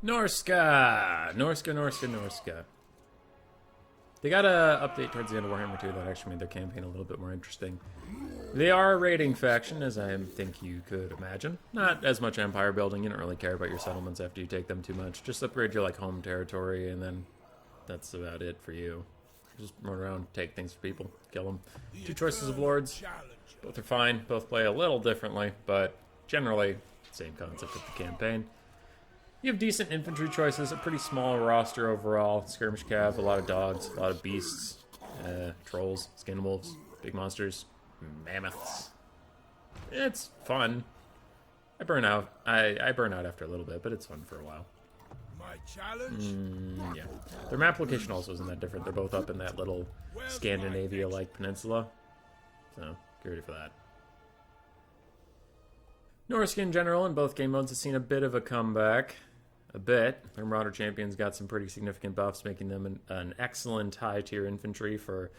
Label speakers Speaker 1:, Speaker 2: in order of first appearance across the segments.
Speaker 1: Norsca. They got a update towards the end of Warhammer 2 that actually made their campaign a little bit more interesting. They are a raiding faction, as I think you could imagine. Not as much empire building. You don't really care about your settlements after you take them too much. Just upgrade your home territory, and then that's about it for you. Just run around, take things from people, kill them. Two choices of lords. Both are fine. Both play a little differently, but generally same concept of the campaign. You have decent infantry choices, a pretty small roster overall. Skirmish cav, a lot of dogs, a lot of beasts, trolls, skin wolves, big monsters, mammoths. It's fun. I burn out. I burn out after a little bit, but it's fun for a while.
Speaker 2: My challenge?
Speaker 1: Yeah. Their map location also isn't that different. They're both up in that little Scandinavia-like peninsula. So, get ready for that. Norsca in general in both game modes has seen a bit of a comeback. A bit. Their Marauder champions got some pretty significant buffs, making them an excellent high-tier infantry for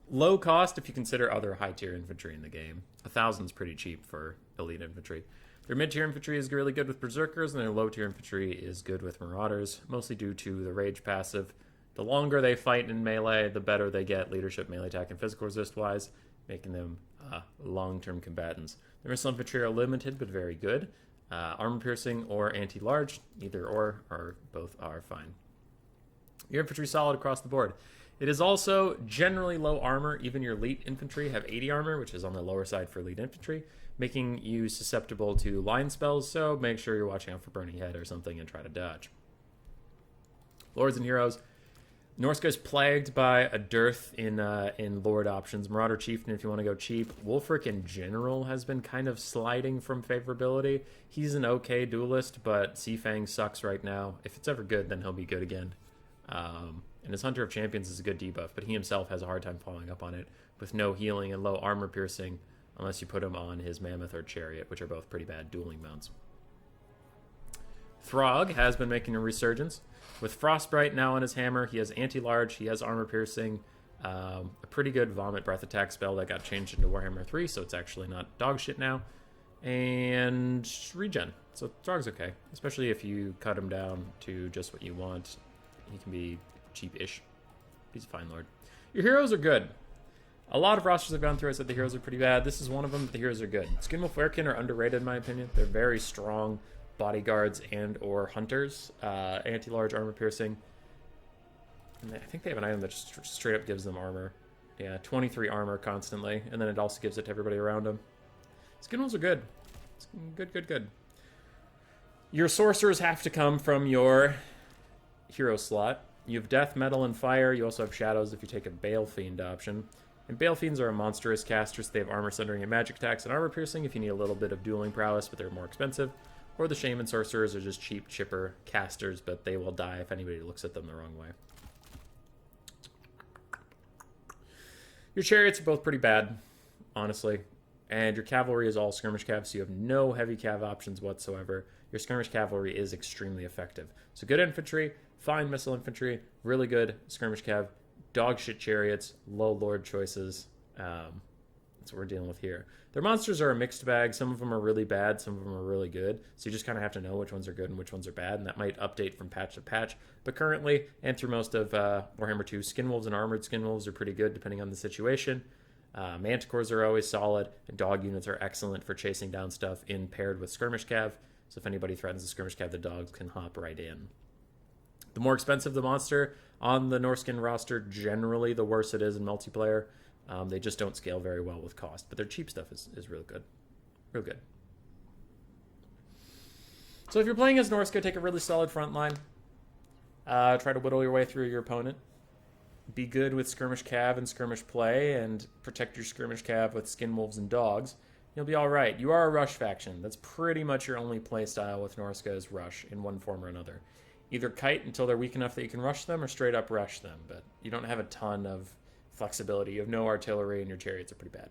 Speaker 1: low cost if you consider other high-tier infantry in the game. 1,000's pretty cheap for elite infantry. Their mid-tier infantry is really good with berserkers, and their low-tier infantry is good with marauders, mostly due to the rage passive. The longer they fight in melee, the better they get leadership, melee attack, and physical resist-wise, making them long-term combatants. Their missile infantry are limited, but very good. Armor-piercing or anti-large, either or both are fine. Your infantry is solid across the board. It is also generally low armor. Even your elite infantry have 80 armor, which is on the lower side for elite infantry, making you susceptible to line spells, so make sure you're watching out for Burning Head or something and try to dodge. Lords and heroes. Norsca is plagued by a dearth in Lord options. Marauder Chieftain, if you want to go cheap. Wolfric in general has been kind of sliding from favorability. He's an okay duelist, but Seafang sucks right now. If it's ever good, then he'll be good again. And his Hunter of Champions is a good debuff, but he himself has a hard time following up on it with no healing and low armor piercing unless you put him on his Mammoth or Chariot, which are both pretty bad dueling mounts. Throg has been making a resurgence. With Frostbite now on his hammer, he has anti-large, he has armor piercing, a pretty good Vomit Breath attack spell that got changed into Warhammer 3, so it's actually not dog shit now. And regen. So Throg's okay, especially if you cut him down to just what you want. He can be cheap-ish. He's a fine lord. Your heroes are good. A lot of rosters I've gone through, I said the heroes are pretty bad. This is one of them, but the heroes are good. Skinwolf Werekin are underrated in my opinion. They're very strong bodyguards and or hunters. Anti-large armor piercing. And I think they have an item that just straight up gives them armor. Yeah, 23 armor constantly, and then it also gives it to everybody around them. Skinwolves are good. Good. Your sorcerers have to come from your hero slot. You have Death, Metal, and Fire. You also have Shadows if you take a Bale Fiend option. And Bale Fiends are a monstrous caster, so they have armor centering and magic attacks and armor piercing if you need a little bit of dueling prowess, but they're more expensive. Or the Shaman Sorcerers are just cheap, chipper casters, but they will die if anybody looks at them the wrong way. Your Chariots are both pretty bad, honestly. And your Cavalry is all Skirmish Cav, so you have no heavy Cav options whatsoever. Your Skirmish Cavalry is extremely effective. So good infantry, fine missile infantry, really good Skirmish Cav, dog shit Chariots, low Lord choices. That's what we're dealing with here. Their monsters are a mixed bag. Some of them are really bad, some of them are really good. So you just kind of have to know which ones are good and which ones are bad, and that might update from patch to patch. But currently, and through most of Warhammer 2, Skinwolves and Armored Skinwolves are pretty good depending on the situation. Manticores are always solid, and dog units are excellent for chasing down stuff in paired with Skirmish Cav. So if anybody threatens a Skirmish Cav, the dogs can hop right in. The more expensive the monster on the Norscan roster, generally the worse it is in multiplayer. They just don't scale very well with cost, but their cheap stuff is real good. Real good. So if you're playing as Norsca, take a really solid front line. Try to whittle your way through your opponent. Be good with Skirmish Cav and Skirmish Play, and protect your Skirmish Cav with Skinwolves and Dogs. You'll be alright. You are a Rush faction. That's pretty much your only play style with Norsca is Rush in one form or another. Either kite until they're weak enough that you can rush them, or straight up rush them, but you don't have a ton of flexibility. You have no artillery, and your Chariots are pretty bad.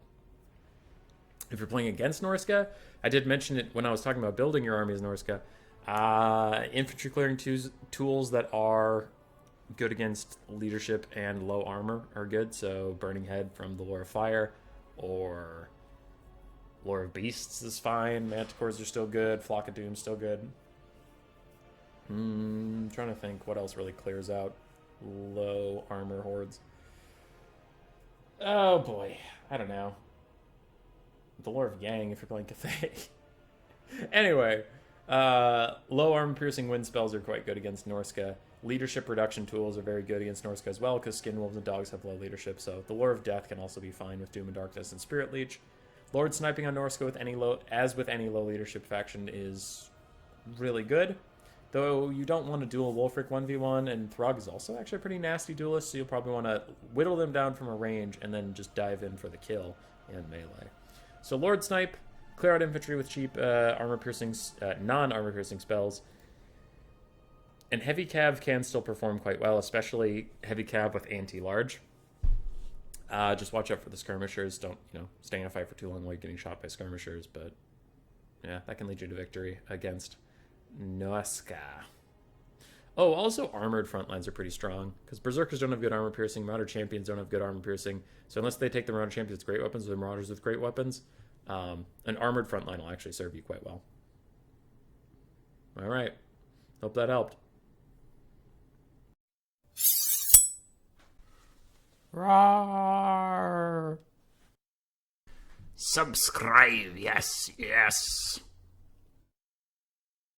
Speaker 1: If you're playing against Norsca, I did mention it when I was talking about building your army as Norsca. Infantry clearing tools that are good against leadership and low armor are good. So Burning Head from the Lore of Fire, or Lore of Beasts is fine. Manticores are still good. Flock of Doom still good. Trying to think what else really clears out low armor hordes. Oh boy, I don't know. The Lore of Yang if you're playing Cathay. Anyway, low armor piercing wind spells are quite good against Norsca. Leadership reduction tools are very good against Norsca as well, because Skin Wolves and Dogs have low leadership, so the Lore of Death can also be fine with Doom and Darkness and Spirit Leech. Lord sniping on Norsca with any low leadership faction is really good. Though you don't want to duel Wolfric 1v1, and Throg is also actually a pretty nasty duelist, so you'll probably want to whittle them down from a range and then just dive in for the kill and melee. So Lord Snipe, clear out infantry with cheap non-armor piercing spells. And Heavy Cav can still perform quite well, especially Heavy Cav with anti-large. Just watch out for the skirmishers. Don't, stay in a fight for too long while you're getting shot by skirmishers, but yeah, that can lead you to victory against Norsca. Oh, also armored frontlines are pretty strong, because Berserkers don't have good armor piercing, Marauder Champions don't have good armor piercing, so unless they take the Marauder Champions with great weapons or the Marauders with great weapons, an armored frontline will actually serve you quite well. Alright, hope that helped. Roar!
Speaker 2: Subscribe, yes, yes.